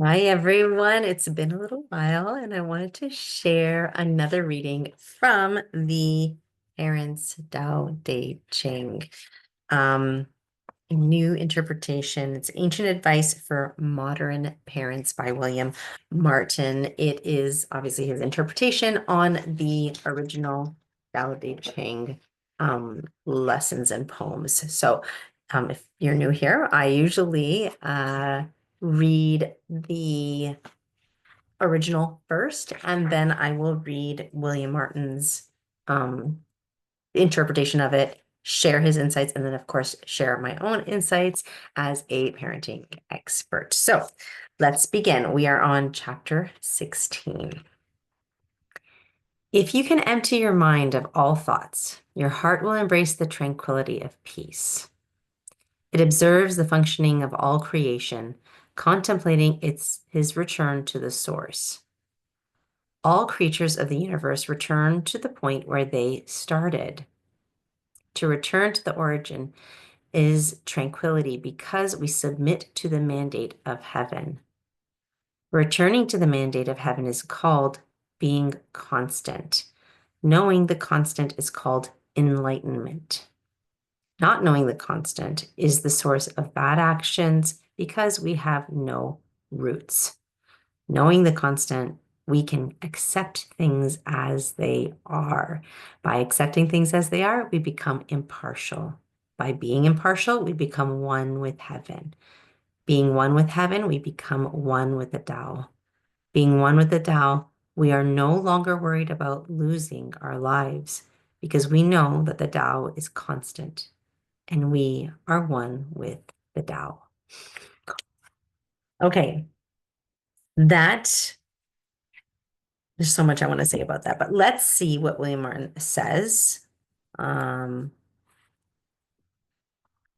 Hi everyone, it's been a little while and I wanted to share another reading from the Parents Tao Te Ching. Um, New interpretation. It's Ancient Advice for Modern Parents by William Martin. It is obviously his interpretation on the original Tao Te Ching lessons and poems. So if you're new here, I usually read the original first, and then I will read William Martin's um, interpretation of it, share his insights, and then, of course, share my own insights as a parenting expert. So let's begin. We are on chapter 16. If you can empty your mind of all thoughts, your heart will embrace the tranquility of peace. It observes the functioning of all creation, contemplating his return to the source. All creatures of the universe return to the point where they started. To return to the origin is tranquility because we submit to the mandate of heaven. Returning to the mandate of heaven is called being constant. Knowing the constant is called enlightenment. Not knowing the constant is the source of bad actions because we have no roots. Knowing the constant, we can accept things as they are. By accepting things as they are, we become impartial. By being impartial, we become one with heaven. Being one with heaven, we become one with the Tao. Being one with the Tao, we are no longer worried about losing our lives because we know that the Tao is constant and we are one with the Tao. Okay, that there's so much I want to say about that, but let's see what William Martin says, um,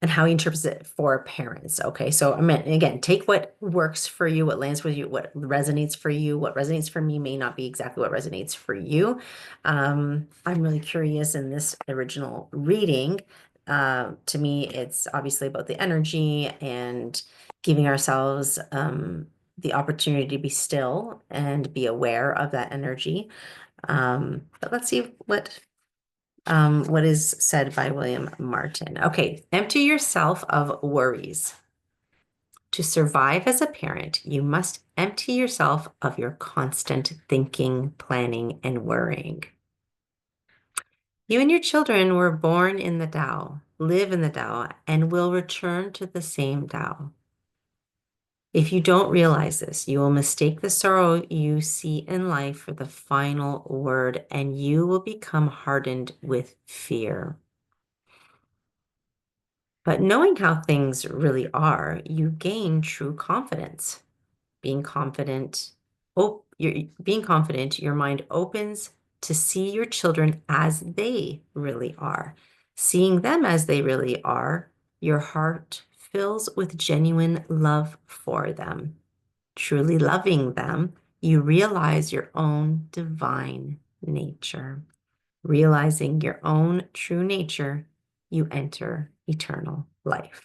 and how he interprets it for parents. Okay, so I mean, again, take what works for you, what lands with you, what resonates for you. What resonates for me may not be exactly what resonates for you. I'm really curious in this original reading. To me, it's obviously about the energy and giving ourselves the opportunity to be still and be aware of that energy. But let's see what is said by William Martin. Okay, empty yourself of worries. To survive as a parent, you must empty yourself of your constant thinking, planning, and worrying. You and your children were born in the Tao, live in the Tao, and will return to the same Tao. If you don't realize this, you will mistake the sorrow you see in life for the final word, and you will become hardened with fear. But knowing how things really are, you gain true confidence. Being confident, being confident, your mind opens to see your children as they really are. Seeing them as they really are, your heart fills with genuine love for them. Truly loving them, you realize your own divine nature. Realizing your own true nature, you enter eternal life.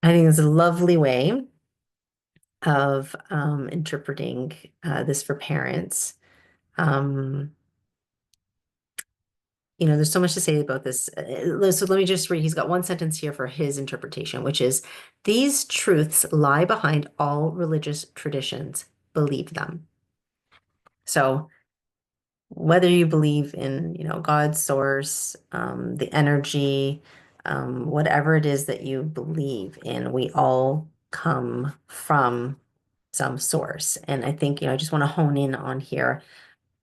I think it's a lovely way of interpreting this for parents. Um, there's so much to say about this. So let me just read. He's got one sentence here for his interpretation, which is, these truths lie behind all religious traditions. Believe them. So whether you believe in, God's source, the energy, whatever it is that you believe in, we all come from some source. And I think, I just want to hone in on here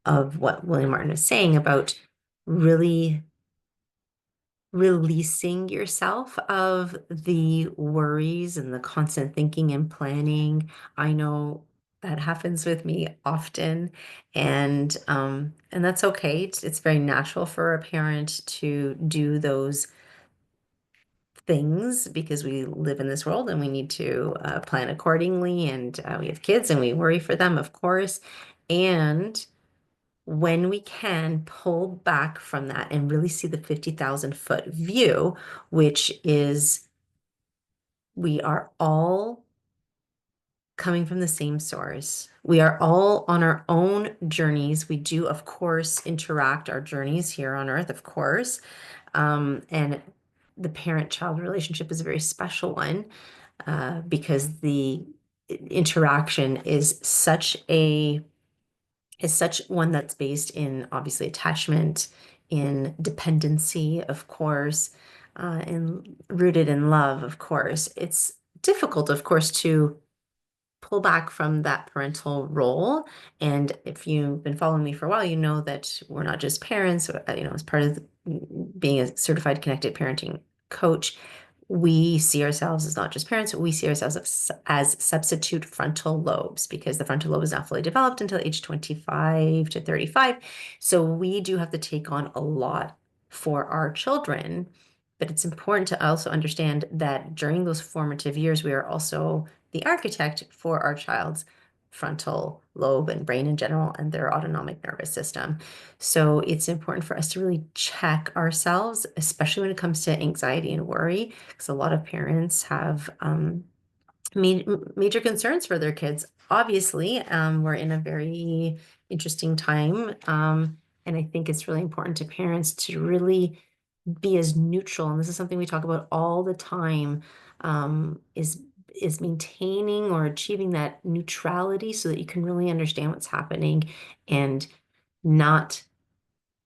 of what William Martin is saying about really releasing yourself of the worries and the constant thinking and planning. I know that happens with me often, and that's okay. It's very natural for a parent to do those things because we live in this world and we need to plan accordingly, and we have kids and we worry for them, of course. And when we can pull back from that and really see the 50,000 foot view, which is We are all coming from the same source. We are all on our own journeys. We do, of course, interact our journeys here on Earth, of course. And the parent-child relationship is a very special one because the interaction is such one that's based in obviously attachment, in dependency, of course, and rooted in love, of course. It's difficult, of course, to pull back from that parental role. And if you've been following me for a while, you know that we're not just parents, as part of being a certified connected parenting coach, we see ourselves as not just parents, we see ourselves as substitute frontal lobes because the frontal lobe is not fully developed until age 25 to 35. So we do have to take on a lot for our children. But it's important to also understand that during those formative years, we are also the architect for our child's frontal lobe and brain in general and their autonomic nervous system. So it's important for us to really check ourselves, especially when it comes to anxiety and worry, because a lot of parents have major concerns for their kids. Obviously, we're in a very interesting time. And I think it's really important to parents to really be as neutral, and this is something we talk about all the time, is maintaining or achieving that neutrality so that you can really understand what's happening and not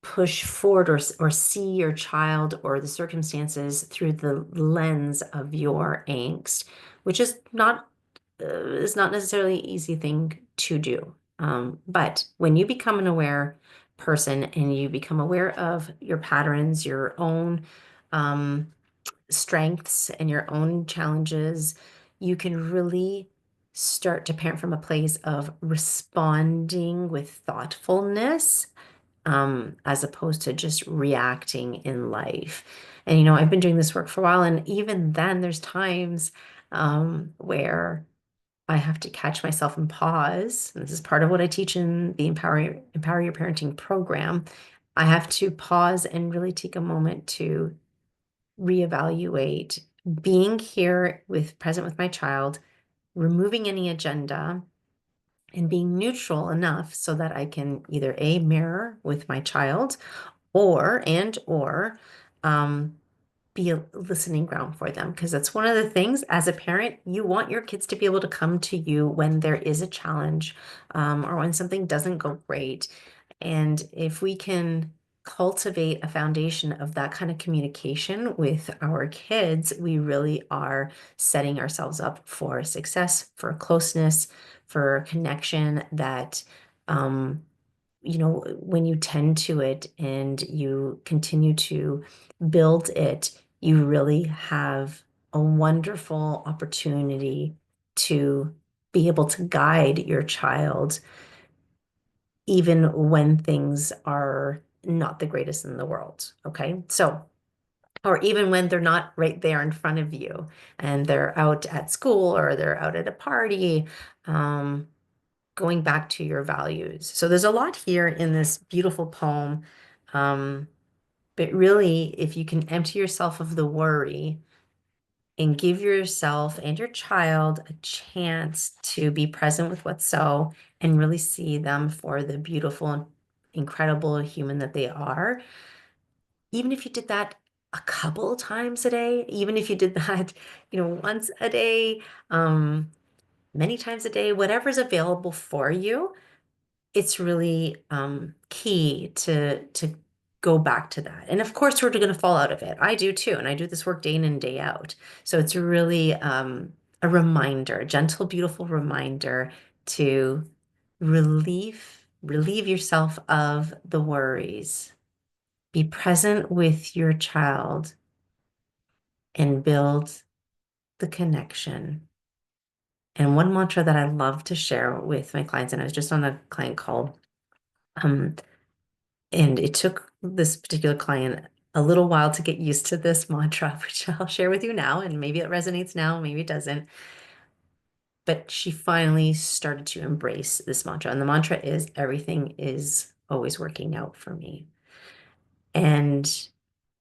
push forward or see your child or the circumstances through the lens of your angst, which is not necessarily an easy thing to do. But when you become an aware person and you become aware of your patterns, your own strengths, and your own challenges, you can really start to parent from a place of responding with thoughtfulness, as opposed to just reacting in life. And, I've been doing this work for a while, and even then, there's times where I have to catch myself and pause. And this is part of what I teach in the Empower Your Parenting program. I have to pause and really take a moment to reevaluate being here present with my child, removing any agenda, and being neutral enough so that I can either mirror with my child or um, be a listening ground for them. Because that's one of the things as a parent, you want your kids to be able to come to you when there is a challenge, or when something doesn't go great. And if we can cultivate a foundation of that kind of communication with our kids, we really are setting ourselves up for success, for closeness, for connection that, when you tend to it and you continue to build it, you really have a wonderful opportunity to be able to guide your child even when things are not the greatest in the world. Okay. So, or even when they're not right there in front of you and they're out at school or they're out at a party, going back to your values. So there's a lot here in this beautiful poem. Um, but really, if you can empty yourself of the worry and give yourself and your child a chance to be present with what's so and really see them for the beautiful, incredible human that they are, even if you did that a couple of times a day, even if you did that, once a day, many times a day, whatever's available for you, it's really key to go back to that. And of course, we're going to fall out of it. I do too, and I do this work day in and day out. So it's really a reminder, a gentle, beautiful reminder to relieve yourself of the worries. Be present with your child and build the connection. And one mantra that I love to share with my clients, and I was just on a client call, and it took this particular client a little while to get used to this mantra, which I'll share with you now, and maybe it resonates now, maybe it doesn't. But she finally started to embrace this mantra. And the mantra is everything is always working out for me. And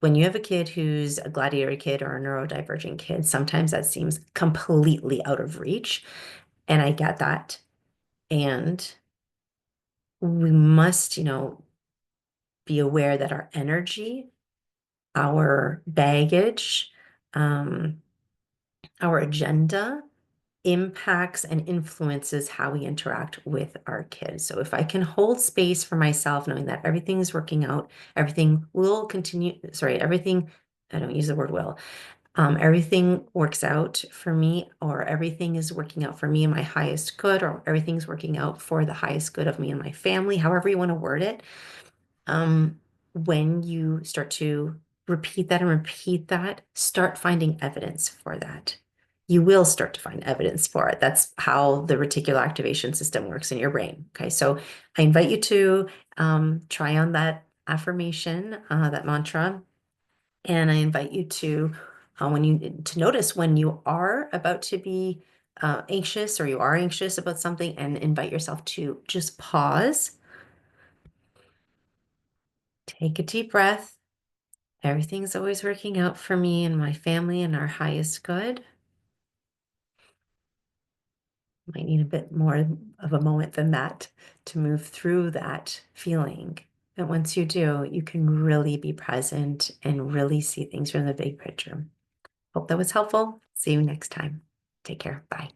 when you have a kid who's a gladiator kid or a neurodivergent kid, sometimes that seems completely out of reach. And I get that. And we must, be aware that our energy, our baggage, um, our agenda impacts and influences how we interact with our kids. So if I can hold space for myself, knowing that everything's working out, everything will continue, sorry, everything, I don't use the word will, everything works out for me, or everything is working out for me in my highest good, or everything's working out for the highest good of me and my family, however you want to word it. When you start to repeat that and repeat that, start finding evidence for that. You will start to find evidence for it. That's how the reticular activation system works in your brain. Okay, so I invite you to try on that affirmation, that mantra, and I invite you to notice when you are about to be anxious, or you are anxious about something, and invite yourself to just pause, take a deep breath. Everything's always working out for me and my family and our highest good. Might need a bit more of a moment than that to move through that feeling. And once you do, you can really be present and really see things from the big picture. Hope that was helpful. See you next time. Take care. Bye.